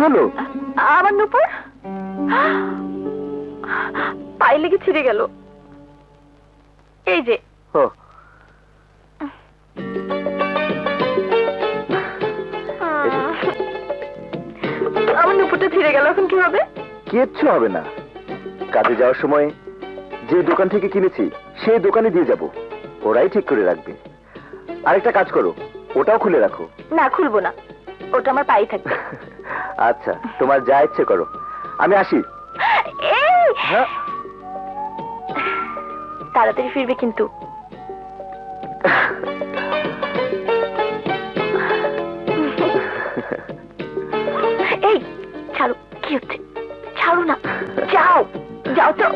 হলো? আমার নুপুর পায়ে লেগে ছিঁড়ে গেল। এই যে ও, আমার নুপুরটা ছিঁড়ে গেল, এখন কি হবে? কিচ্ছু হবে না। কাজে যাওয়ার সময় যে দোকান থেকে কিনেছি সেই দোকানে দিয়ে যাব, ওরাই ঠিক করে রাখবে। আরেকটা কাজ করো, ওটাও খুলে রাখো। না, খুলবো না, ওটা আমার পায়ে থাকবে। আচ্ছা, তোমার যা ইচ্ছে করো, আমি আসি। এই হ্যাঁ, তাড়াতাড়ি ফিরবে কিন্তু। এই ছাড়ো, কি হচ্ছে? ছাড়ো না, যাও যাও তো।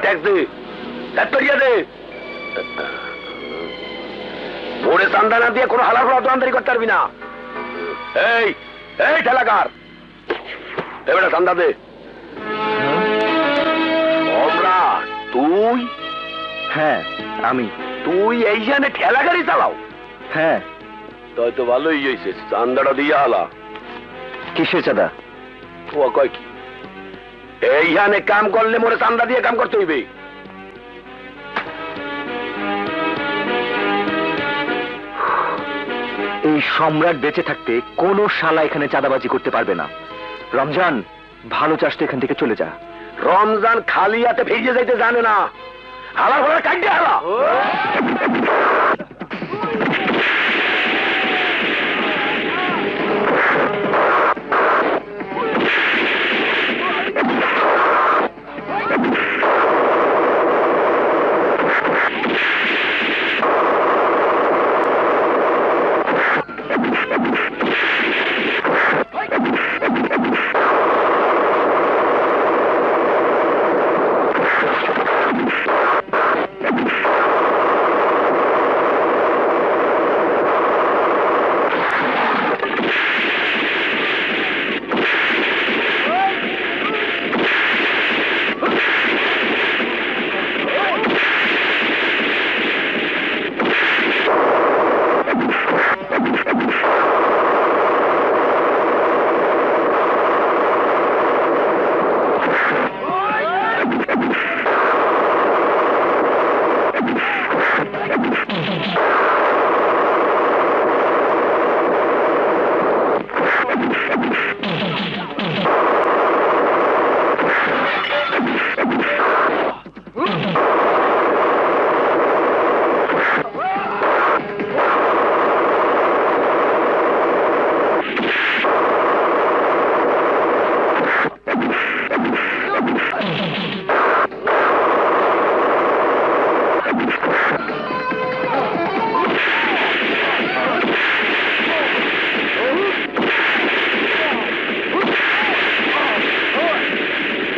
ট্যাক্স দে, দে। ভোরে চান্দা না দিয়ে কোনো হালার ফলা দোকানদারি করতে পারবি না। এই এই ঠেলাকার, এবারে চান্দা দে। সম্রাট তুই? হ্যাঁ আমি। তুই এইখানে ঠেলা গাড়ি চালাও? হ্যাঁ। তাই তো ভালোই হয়েছে, চান্দাটা দিয়ে হালা। কিসের চাঁদা? ও কয় কি, এইখানে কাম করলে মোরে চান্দা দিয়ে কাম করতে হইবে। এই সম্রাট বেঁচে থাকতে কোনো শালা এখানে চাঁদাবাজি করতে পারবে না। রমজান, ভালো চাষটা এখান থেকে চলে যা। রমজান খালি হাতে ভেজে যাইতে জানে না, হালার ফলার কাটতে হালা।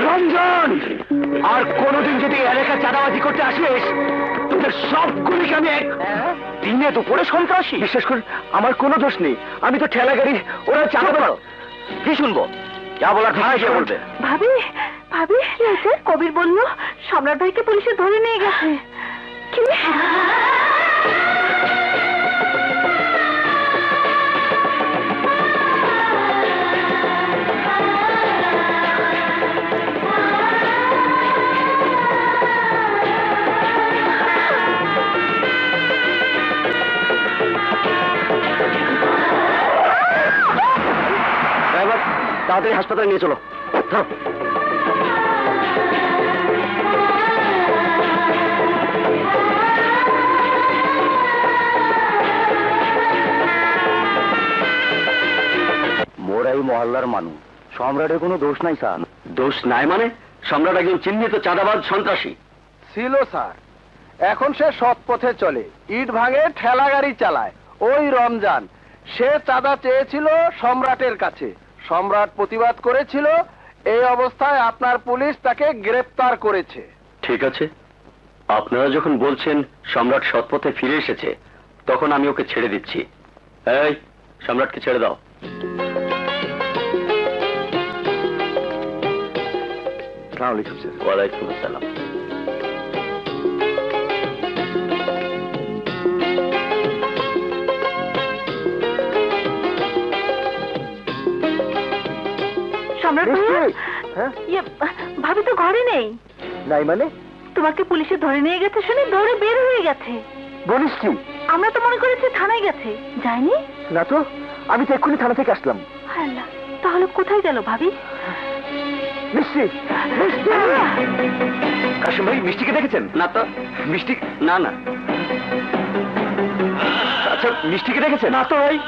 রঞ্জন, আর কোনদিন যদি এলাকা চাঁদাবাজি করতে আসিস, তোদের সবগুলিকে আমি দিনে দুপুরে সন্ত্রাসী। বিশেষ করে আমার কোনো দোষ নেই, আমি তো ঠেলা গাড়ি, ওরা চাঁদা দেবো। কি শুনবো? যা বলার ভাই কে বলবে। ভাবি ভাবি, কি হয়েছে? কবির বললো সম্রাট ভাইকে পুলিশে ধরে নিয়ে গেছে। কি? তাড়াতাড়ি হাসপাতালে নিয়ে চলো। ধরো। মোরা এই মহল্লার মানুষ, সম্রাটের কোনো দোষ নাই স্যার। দোষ নাই মানে? সম্রাট একজন চিহ্নিত চাঁদাবাজ সন্ত্রাসী ছিল স্যার, এখন সে সৎ পথে চলে, ইট ভাঙে, ঠেলা গাড়ি চালায়। ওই রমজান সে চাঁদা চেয়েছিল সম্রাটের কাছে, সম্রাট প্রতিবাদ করেছিল। এই অবস্থায় আপনার পুলিশ তাকে গ্রেফতার করেছে। ঠিক আছে, আপনারা যখন বলছেন সম্রাট সৎপথে ফিরে এসেছে, তখন আমি ওকে ছেড়ে দিচ্ছি। এই, সম্রাটকে ছেড়ে দাও। আসসালামু আলাইকুম স্যার। ওয়ালাইকুম আসসালাম। সম্রাট ভাইয়া, হ্যাঁ, ইয়ে, ভাবি তো ঘরে নেই। নাই মানে? তোমাকে পুলিশে ধরে নিয়ে গেছে শুনে দৌড়ে বের হয়ে গেছে। বলিস কি? আমরা তো মনে করেছি থানায় গেছে, যায়নি। না তো, আমি তো এক্ষুনি থানা থেকে আসলাম। হায় আল্লাহ, তাহলে কোথায় গেল ভাবি? মিষ্টি, মিষ্টি! কাশিম ভাই, মিষ্টিকে দেখেছেন? না তো। মিষ্টি? না না। আচ্ছা, মিষ্টিকে দেখেছেন? না তো ভাই।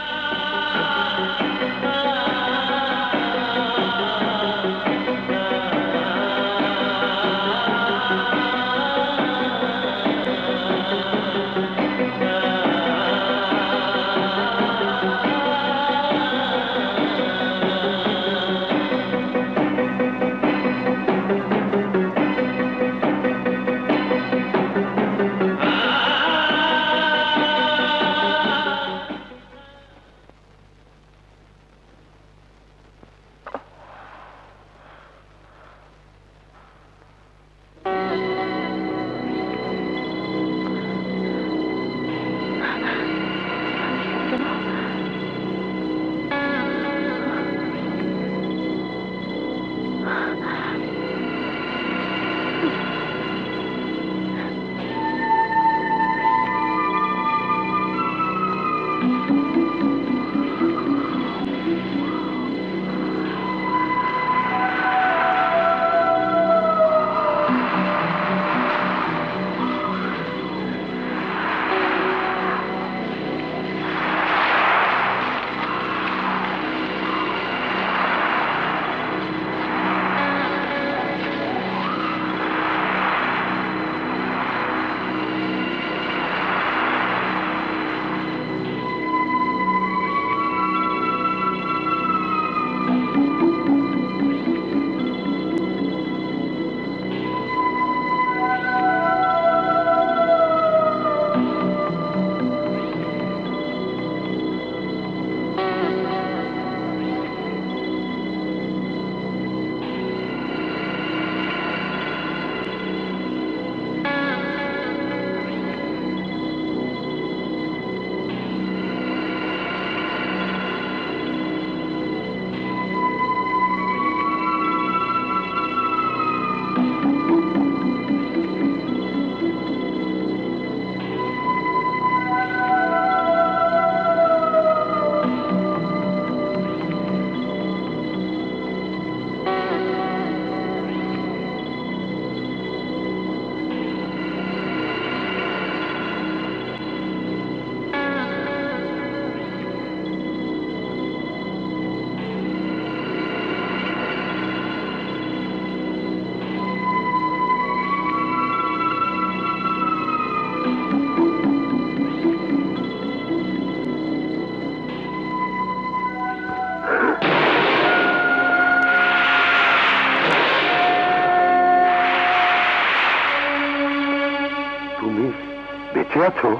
বেঁচে আছো?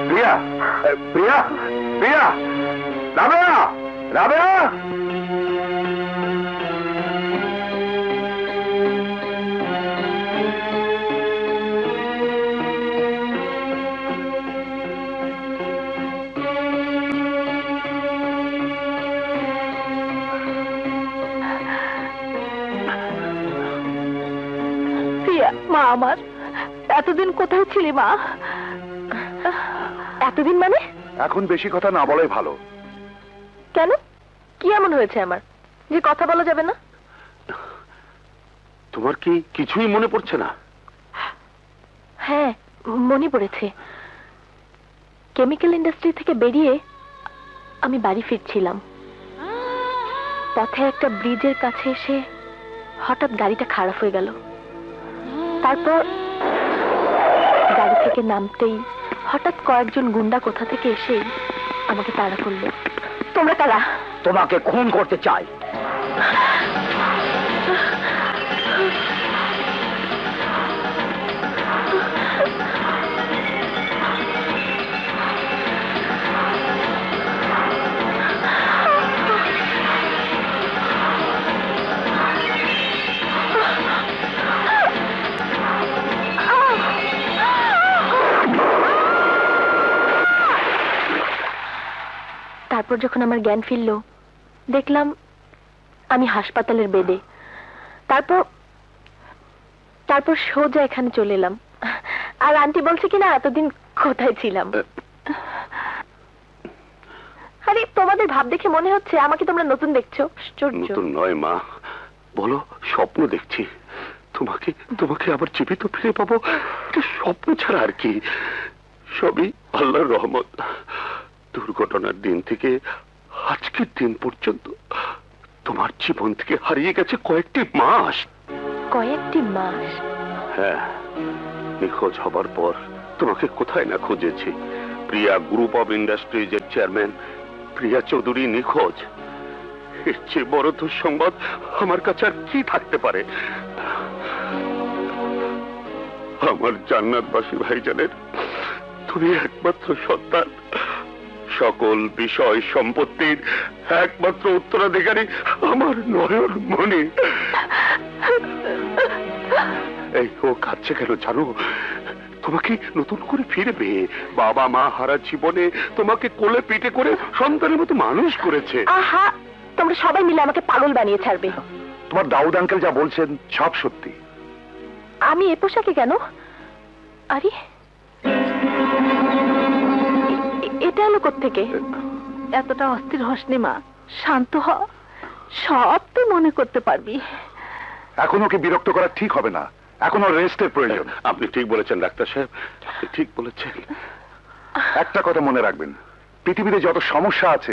প্রিয়া, প্রিয়া, প্রিয়া, রাবেয়া, রাবেয়া! মা আমার, এতদিন কোথায় ছিলি মা? এতদিন মানে? এখন বেশি কথা না বলাই ভালো। কেন? কি এমন হয়েছে আমার যে কথা বলা যাবে না? তোমার কি কিছুই মনে পড়ছে না? হ্যাঁ, মনে পড়েছে। কেমিক্যাল ইন্ডাস্ট্রি থেকে বেরিয়ে আমি বাড়ি ফিরছিলাম। পথে একটা ব্রিজের কাছে এসে হঠাৎ গাড়িটা খারাপ হয়ে গেল। তারপর গাড়ি থেকে নামতেই হঠাৎ কয়েকজন গুন্ডা কোথা থেকে এসে আমাকে তাড়া করলো। তোমরা কারা? তোমাকে খুন করতে চাই। তারপর যখন আমার জ্ঞান ফিরল, দেখলাম আমি হাসপাতালের বেডে। তারপর তারপর সোজা এখানে চলে এলাম। আর আন্টি বলছে কিনা এতদিন কোথায় ছিলাম। আরে তোমাদের ভাব দেখে মনে হচ্ছে আমাকে তোমরা নতুন দেখছো। আশ্চর্য। নতুন নয় মা, বলো স্বপ্ন দেখছি। তোমাকে তোমাকে আবার জীবিত ফিরে পাবো, এটা স্বপ্ন ছাড়া আর কি। সবই আল্লাহর রহমত। দুর্ঘটনার দিন থেকে আজকের দিন পর্যন্ত তোমার জীবন থেকে হারিয়ে গেছে কয়েকটি মাস। কয়েকটি মাস? হ্যাঁ, নিখোঁজ হবার পর তোমাকে কোথায় না খুঁজেছি। প্রিয়া গ্রুপ অফ ইন্ডাস্ট্রিজের চেয়ারম্যান প্রিয়া চৌধুরী নিখোঁজ। এর চেয়ে বড় দুঃসংবাদ আমার কাছে আর কি থাকতে পারে। আমার জান্নাতবাসী ভাইজানের তুমি একমাত্র সন্তান, সকল বিষয় সম্পত্তির একমাত্র উত্তরাধিকারী আমার নয়ন মণি। এই ও কাঁদছে কেন জানো? তোমাকে নতুন করে ফিরবে। বাবা মা হারা জীবনে তোমাকে কোলে পিঠে করে সন্তানের মতো মানুষ করেছে। আহা, তোমরা সবাই মিলে আমাকে পাগল বানিয়ে ছাড়বে। তোমার দাউদ আঙ্কেল যা বলছেন সব সত্যি। আমি এ পোশাকে কেন? আরে এটা এলো কোত্থেকে? এতটা অস্থির হসনি মা, শান্ত হ। সব তুই মনে করতে পারবি। এখন ওকে বিরক্ত করা ঠিক হবে না, এখন ওর রেস্টের প্রয়োজন। আপনি ঠিক বলেছেন ডাক্তার সাহেব, আপনি ঠিক বলেছেন। একটা কথা মনে রাখবেন, পৃথিবীতে যত সমস্যা আছে